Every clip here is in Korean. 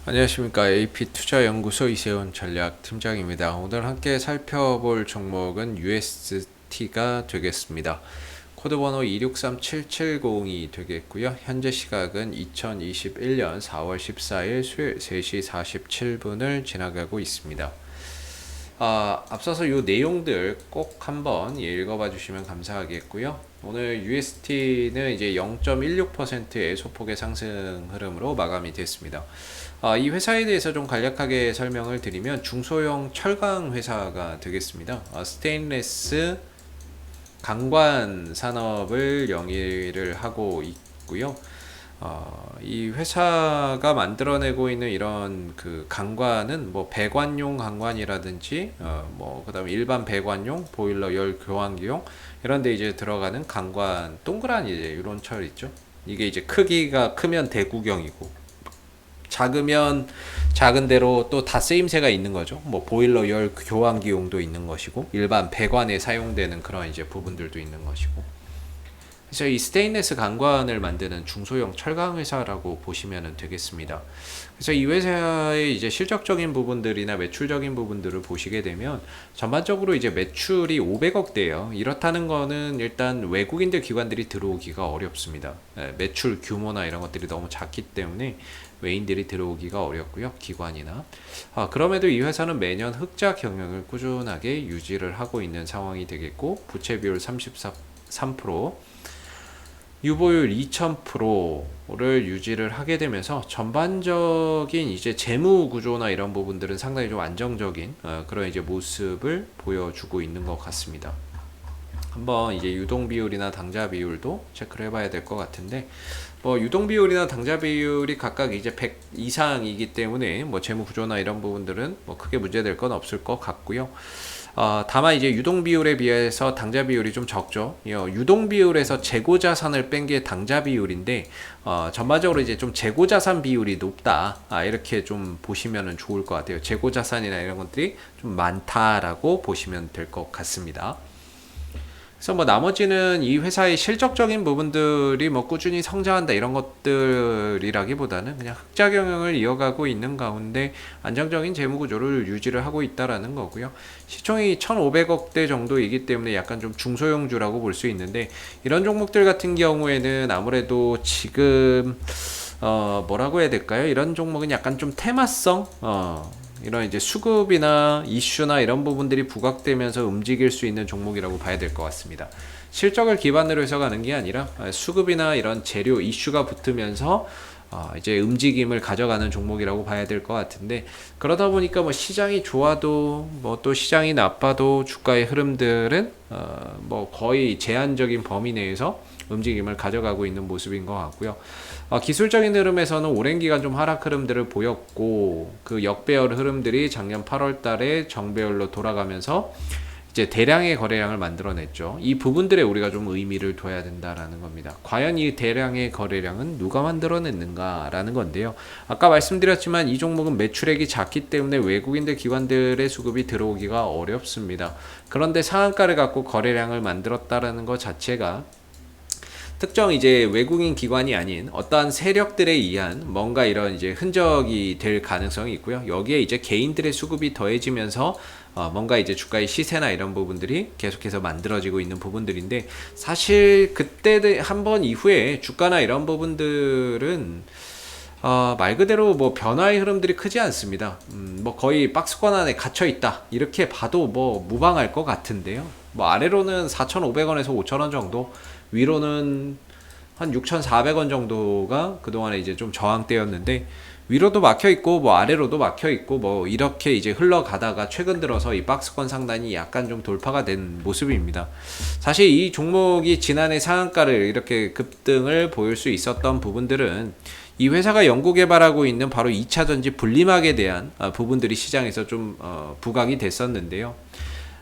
안녕하십니까. AP투자연구소 이세훈 전략팀장입니다. 오늘 함께 살펴볼 종목은 UST가 되겠습니다. 코드번호 263770이 되겠고요. 현재 시각은 2021년 4월 14일 수요일 3시 47분을 지나가고 있습니다. 앞서서 이 내용들 꼭 한번 읽어봐 주시면 감사하겠고요. 오늘 UST는 이제 0.16%의 소폭의 상승 흐름으로 마감이 됐습니다. 이 회사에 대해서 좀 간략하게 설명을 드리면 중소형 철강 회사가 되겠습니다. 스테인레스 강관 산업을 영위를 하고 있고요. 이 회사가 만들어내고 있는 이런 그 강관은 뭐 배관용 강관이라든지 그다음에 일반 배관용 보일러 열 교환기용 이런 데 이제 들어가는 강관 동그란 이제 이런 철 있죠. 이게 이제 크기가 크면 대구경이고 작으면 작은 대로 또 다 쓰임새가 있는 거죠. 뭐 보일러 열 교환기용도 있는 것이고 일반 배관에 사용되는 그런 이제 부분들도 있는 것이고. 그래서 이 스테인레스 강관을 만드는 중소형 철강 회사라고 보시면 되겠습니다. 그래서 이 회사의 이제 실적적인 부분들이나 매출적인 부분들을 보시게 되면 전반적으로 이제 매출이 500억대예요. 이렇다는 거는 일단 외국인들 기관들이 들어오기가 어렵습니다. 매출 규모나 이런 것들이 너무 작기 때문에 외인들이 들어오기가 어렵고요. 기관이나. 그럼에도 이 회사는 매년 흑자 경영을 꾸준하게 유지를 하고 있는 상황이 되겠고 부채 비율 33%, 유보율 2000%를 유지를 하게 되면서 전반적인 이제 재무 구조나 이런 부분들은 상당히 좀 안정적인 그런 이제 모습을 보여주고 있는 것 같습니다. 한번 이제 유동 비율이나 당좌 비율도 체크를 해봐야 될 것 같은데 유동 비율이나 당좌 비율이 각각 이제 100 이상이기 때문에 재무 구조나 이런 부분들은 크게 문제될 건 없을 것 같고요. 다만 이제 유동 비율에 비해서 당좌 비율이 좀 적죠. 유동 비율에서 재고 자산을 뺀 게 당좌 비율인데 전반적으로 이제 좀 재고 자산 비율이 높다. 이렇게 좀 보시면 좋을 것 같아요. 재고 자산이나 이런 것들이 좀 많다라고 보시면 될 것 같습니다. 그래서 나머지는 이 회사의 실적적인 부분들이 꾸준히 성장한다 이런 것들이라기보다는 그냥 흑자 경영을 이어가고 있는 가운데 안정적인 재무 구조를 유지를 하고 있다라는 거고요. 시총이 1,500억대 정도이기 때문에 약간 좀 중소형주라고 볼 수 있는데 이런 종목들 같은 경우에는 아무래도 지금 뭐라고 해야 될까요? 이런 종목은 약간 좀 테마성 이런 이제 수급이나 이슈나 이런 부분들이 부각되면서 움직일 수 있는 종목이라고 봐야 될 것 같습니다. 실적을 기반으로 해서 가는 게 아니라 수급이나 이런 재료 이슈가 붙으면서 이제 움직임을 가져가는 종목이라고 봐야 될 것 같은데 그러다 보니까 시장이 좋아도 또 시장이 나빠도 주가의 흐름들은 거의 제한적인 범위 내에서 움직임을 가져가고 있는 모습인 것 같고요. 기술적인 흐름에서는 오랜 기간 좀 하락 흐름들을 보였고 그 역배열 흐름들이 작년 8월 달에 정배열로 돌아가면서 이제 대량의 거래량을 만들어냈죠. 이 부분들에 우리가 좀 의미를 둬야 된다라는 겁니다. 과연 이 대량의 거래량은 누가 만들어냈는가라는 건데요. 아까 말씀드렸지만 이 종목은 매출액이 작기 때문에 외국인들 기관들의 수급이 들어오기가 어렵습니다. 그런데 상한가를 갖고 거래량을 만들었다라는 것 자체가 특정 이제 외국인 기관이 아닌 어떠한 세력들에 의한 뭔가 이런 이제 흔적이 될 가능성이 있고요. 여기에 이제 개인들의 수급이 더해지면서 뭔가 이제 주가의 시세나 이런 부분들이 계속해서 만들어지고 있는 부분들인데 사실 그때 한번 이후에 주가나 이런 부분들은 말 그대로 변화의 흐름들이 크지 않습니다. 거의 박스권 안에 갇혀 있다 이렇게 봐도 무방할 것 같은데요. 아래로는 4,500원에서 5,000원 정도, 위로는 한 6,400원 정도가 그동안에 이제 좀 저항대였는데 위로도 막혀 있고 아래로도 막혀 있고 이렇게 이제 흘러가다가 최근 들어서 이 박스권 상단이 약간 좀 돌파가 된 모습입니다. 사실 이 종목이 지난해 상한가를 이렇게 급등을 보일 수 있었던 부분들은 이 회사가 연구 개발하고 있는 바로 2차전지 분리막에 대한 부분들이 시장에서 좀 부각이 됐었는데요.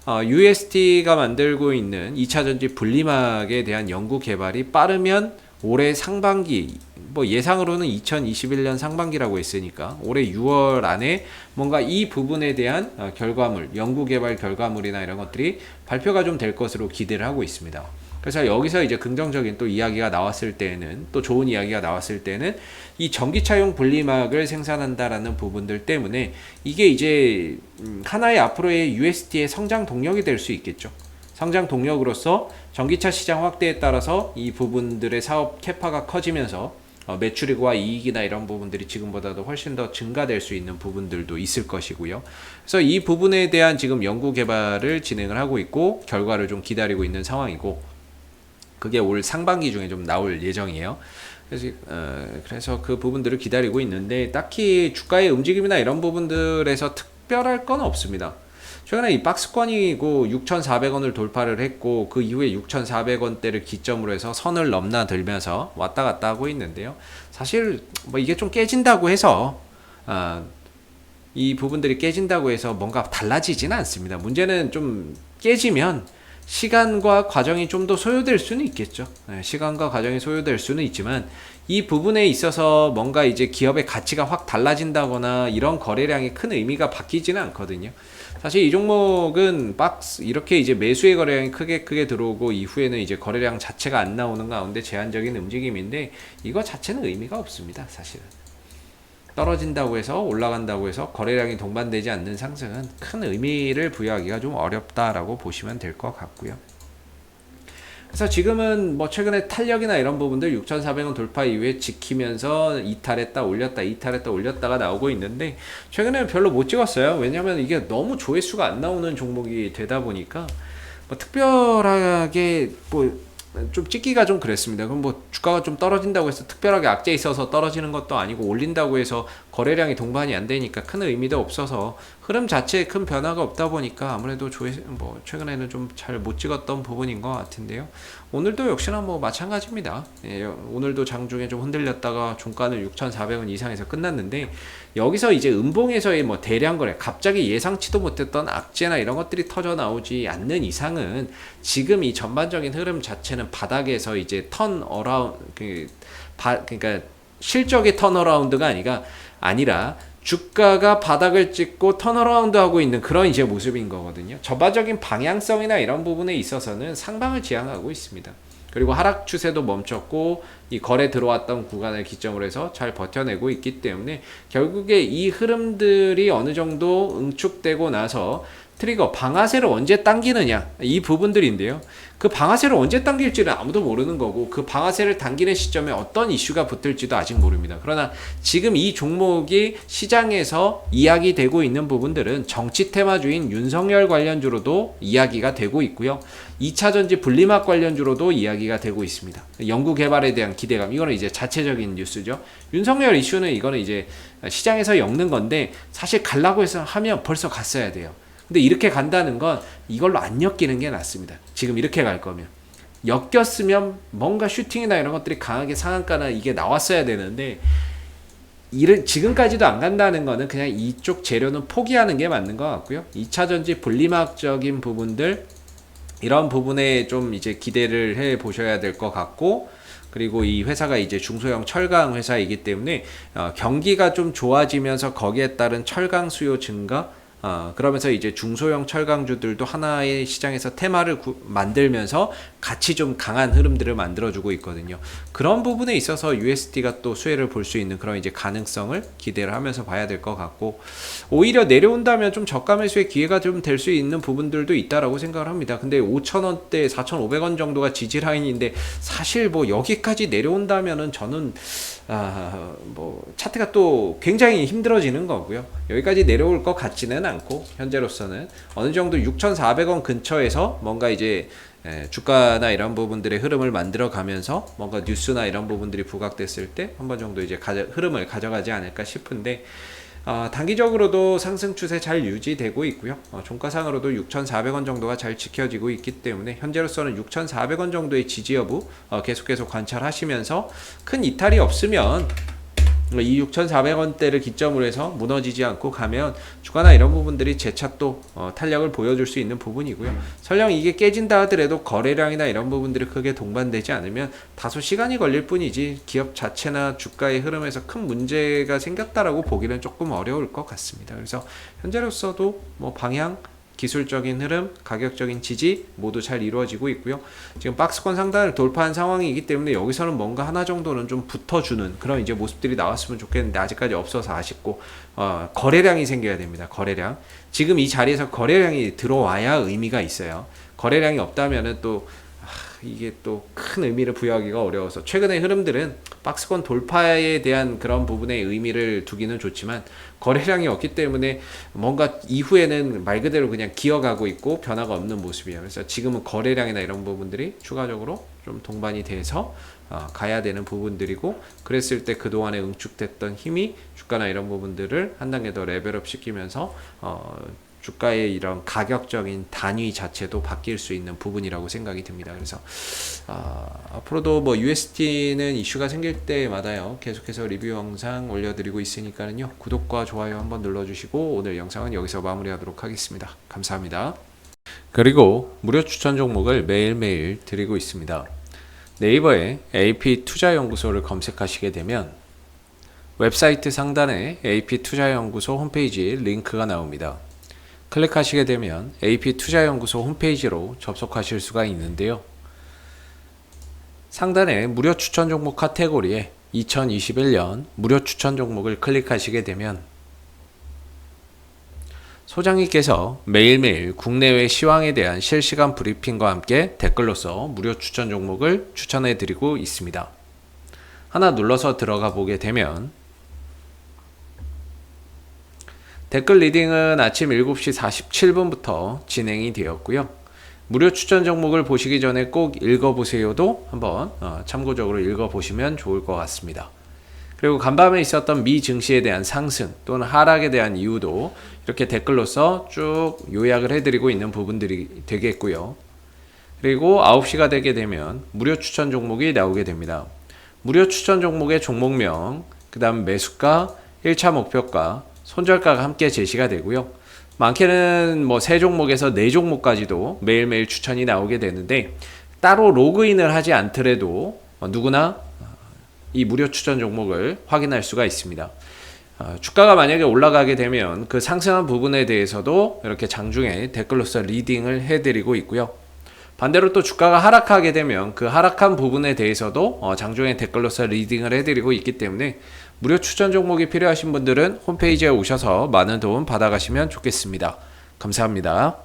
UST가 만들고 있는 2차전지 분리막에 대한 연구 개발이 빠르면 올해 상반기, 예상으로는 2021년 상반기라고 했으니까 올해 6월 안에 뭔가 이 부분에 대한 결과물, 연구 개발 결과물이나 이런 것들이 발표가 좀 될 것으로 기대를 하고 있습니다. 그래서 여기서 이제 긍정적인 또 이야기가 나왔을 때는, 또 좋은 이야기가 나왔을 때는 이 전기차용 분리막을 생산한다라는 부분들 때문에 이게 이제 하나의 앞으로의 USD의 성장 동력이 될 수 있겠죠. 성장 동력으로서 전기차 시장 확대에 따라서 이 부분들의 사업 캐파가 커지면서 매출과 이익이나 이런 부분들이 지금보다도 훨씬 더 증가될 수 있는 부분들도 있을 것이고요. 그래서 이 부분에 대한 지금 연구 개발을 진행을 하고 있고 결과를 좀 기다리고 있는 상황이고, 그게 올 상반기 중에 좀 나올 예정이에요. 그래서 그 부분들을 기다리고 있는데 딱히 주가의 움직임이나 이런 부분들에서 특별할 건 없습니다. 최근에 이 박스권이고 6,400원을 돌파를 했고 그 이후에 6,400원대를 기점으로 해서 선을 넘나들면서 왔다 갔다 하고 있는데요. 사실 뭐 이게 좀 깨진다고 해서 이 부분들이 깨진다고 해서 뭔가 달라지지는 않습니다. 문제는 좀 깨지면 시간과 과정이 좀 더 소요될 수는 있겠죠. 시간과 과정이 소요될 수는 있지만 이 부분에 있어서 뭔가 이제 기업의 가치가 확 달라진다거나 이런 거래량이 큰 의미가 바뀌지는 않거든요. 사실 이 종목은 이렇게 이제 매수의 거래량이 크게 들어오고 이후에는 이제 거래량 자체가 안 나오는 가운데 제한적인 움직임인데 이거 자체는 의미가 없습니다. 사실은 떨어진다고 해서 올라간다고 해서 거래량이 동반되지 않는 상승은 큰 의미를 부여하기가 좀 어렵다라고 보시면 될 것 같고요. 그래서 지금은 뭐 최근에 탄력이나 이런 부분들 6,400원 돌파 이후에 지키면서 이탈했다 올렸다가 나오고 있는데 최근에는 별로 못 찍었어요. 왜냐면 이게 너무 조회수가 안 나오는 종목이 되다 보니까 뭐 특별하게 뭐 좀 찍기가 좀 그랬습니다. 그럼 뭐 주가가 좀 떨어진다고 해서 특별하게 악재 있어서 떨어지는 것도 아니고 올린다고 해서 거래량이 동반이 안 되니까 큰 의미도 없어서 흐름 자체에 큰 변화가 없다 보니까 아무래도 뭐 최근에는 좀 잘 못 찍었던 부분인 것 같은데요. 오늘도 역시나 뭐 마찬가지입니다. 예, 오늘도 장중에 좀 흔들렸다가 종가는 6,400원 이상에서 끝났는데 여기서 이제 음봉에서의 뭐 대량 거래, 갑자기 예상치도 못했던 악재나 이런 것들이 터져 나오지 않는 이상은 지금 이 전반적인 흐름 자체는 바닥에서 이제 그러니까 실적의 턴어라운드가 아니라 주가가 바닥을 찍고 턴어라운드 하고 있는 그런 이제 모습인 거거든요. 전반적인 방향성이나 이런 부분에 있어서는 상방을 지향하고 있습니다. 그리고 하락 추세도 멈췄고 이 거래 들어왔던 구간을 기점으로 해서 잘 버텨내고 있기 때문에 결국에 이 흐름들이 어느 정도 응축되고 나서 트리거 방아쇠를 언제 당기느냐 이 부분들인데요. 그 방아쇠를 언제 당길지는 아무도 모르는 거고 그 방아쇠를 당기는 시점에 어떤 이슈가 붙을지도 아직 모릅니다. 그러나 지금 이 종목이 시장에서 이야기되고 있는 부분들은 정치 테마주인 윤석열 관련주로도 이야기가 되고 있고요. 2차전지 분리막 관련주로도 이야기가 되고 있습니다. 연구개발에 대한 기대감, 이거는 이제 자체적인 뉴스죠. 윤석열 이슈는 이거는 이제 시장에서 엮는 건데 사실 가려고 해서 하면 벌써 갔어야 돼요. 근데 이렇게 간다는 건 이걸로 안 엮이는 게 낫습니다. 지금 이렇게 갈 거면. 엮였으면 뭔가 슈팅이나 이런 것들이 강하게 상한가나 이게 나왔어야 되는데 지금까지도 안 간다는 거는 그냥 이쪽 재료는 포기하는 게 맞는 것 같고요. 2차전지 분리막적인 부분들 이런 부분에 좀 이제 기대를 해 보셔야 될 것 같고, 그리고 이 회사가 이제 중소형 철강 회사이기 때문에 경기가 좀 좋아지면서 거기에 따른 철강 수요 증가, 그러면서 이제 중소형 철강주들도 하나의 시장에서 테마를 만들면서 같이 좀 강한 흐름들을 만들어주고 있거든요. 그런 부분에 있어서 USD가 또 수혜를 볼 수 있는 그런 이제 가능성을 기대를 하면서 봐야 될 것 같고, 오히려 내려온다면 좀 저가 매수의 기회가 좀 될 수 있는 부분들도 있다라고 생각을 합니다. 근데 5,000원대, 4,500원 정도가 지지 라인인데 사실 뭐 여기까지 내려온다면은 저는 뭐 차트가 또 굉장히 힘들어지는 거고요. 여기까지 내려올 것 같지는 않고 현재로서는 어느 정도 6,400원 근처에서 뭔가 이제 주가나 이런 부분들의 흐름을 만들어 가면서 뭔가 뉴스나 이런 부분들이 부각됐을 때 한 번 정도 이제 흐름을 가져가지 않을까 싶은데, 단기적으로도 상승 추세 잘 유지되고 있고요. 종가상으로도 6,400원 정도가 잘 지켜지고 있기 때문에 현재로서는 6,400원 정도의 지지 여부 계속 관찰하시면서 큰 이탈이 없으면 이 6,400원대를 기점으로 해서 무너지지 않고 가면 주가나 이런 부분들이 재차 또 탄력을 보여줄 수 있는 부분이고요. 설령 이게 깨진다 하더라도 거래량이나 이런 부분들이 크게 동반되지 않으면 다소 시간이 걸릴 뿐이지 기업 자체나 주가의 흐름에서 큰 문제가 생겼다라고 보기는 조금 어려울 것 같습니다. 그래서 현재로서도 뭐 방향 기술적인 흐름, 가격적인 지지 모두 잘 이루어지고 있고요. 지금 박스권 상단을 돌파한 상황이기 때문에 여기서는 뭔가 하나 정도는 좀 붙어주는 그런 이제 모습들이 나왔으면 좋겠는데 아직까지 없어서 아쉽고 거래량이 생겨야 됩니다. 거래량. 지금 이 자리에서 거래량이 들어와야 의미가 있어요. 거래량이 없다면은 또 이게 또 큰 의미를 부여하기가 어려워서 최근의 흐름들은 박스권 돌파에 대한 그런 부분에 의미를 두기는 좋지만 거래량이 없기 때문에 뭔가 이후에는 말 그대로 그냥 기어가고 있고 변화가 없는 모습이에요. 그래서 지금은 거래량이나 이런 부분들이 추가적으로 좀 동반이 돼서 가야 되는 부분들이고 그랬을 때 그동안에 응축됐던 힘이 주가나 이런 부분들을 한 단계 더 레벨업 시키면서 주가의 이런 가격적인 단위 자체도 바뀔 수 있는 부분이라고 생각이 듭니다. 그래서 앞으로도 뭐 USD는 이슈가 생길 때마다요 계속해서 리뷰 영상 올려드리고 있으니까요 구독과 좋아요 한번 눌러주시고 오늘 영상은 여기서 마무리하도록 하겠습니다. 감사합니다. 그리고 무료 추천 종목을 매일매일 드리고 있습니다. 네이버에 AP투자연구소를 검색하시게 되면 웹사이트 상단에 AP투자연구소 홈페이지 링크가 나옵니다. 클릭하시게 되면 AP투자연구소 홈페이지로 접속하실 수가 있는데요. 상단에 무료 추천 종목 카테고리에 2021년 무료 추천 종목을 클릭하시게 되면 소장님께서 매일매일 국내외 시황에 대한 실시간 브리핑과 함께 댓글로서 무료 추천 종목을 추천해 드리고 있습니다. 하나 눌러서 들어가 보게 되면 댓글 리딩은 아침 7시 47분부터 진행이 되었고요. 무료 추천 종목을 보시기 전에 꼭 읽어보세요도 한번 참고적으로 읽어보시면 좋을 것 같습니다. 그리고 간밤에 있었던 미 증시에 대한 상승 또는 하락에 대한 이유도 이렇게 댓글로서 쭉 요약을 해드리고 있는 부분들이 되겠고요. 그리고 9시가 되게 되면 무료 추천 종목이 나오게 됩니다. 무료 추천 종목의 종목명, 그 다음 매수가, 1차 목표가, 손절가가 함께 제시가 되고요. 많게는 뭐 3종목에서 4종목까지도 매일매일 추천이 나오게 되는데 따로 로그인을 하지 않더라도 누구나 이 무료 추천 종목을 확인할 수가 있습니다. 주가가 만약에 올라가게 되면 그 상승한 부분에 대해서도 이렇게 장중에 댓글로서 리딩을 해드리고 있고요. 반대로 또 주가가 하락하게 되면 그 하락한 부분에 대해서도 장중에 댓글로서 리딩을 해드리고 있기 때문에 무료 추천 종목이 필요하신 분들은 홈페이지에 오셔서 많은 도움 받아가시면 좋겠습니다. 감사합니다.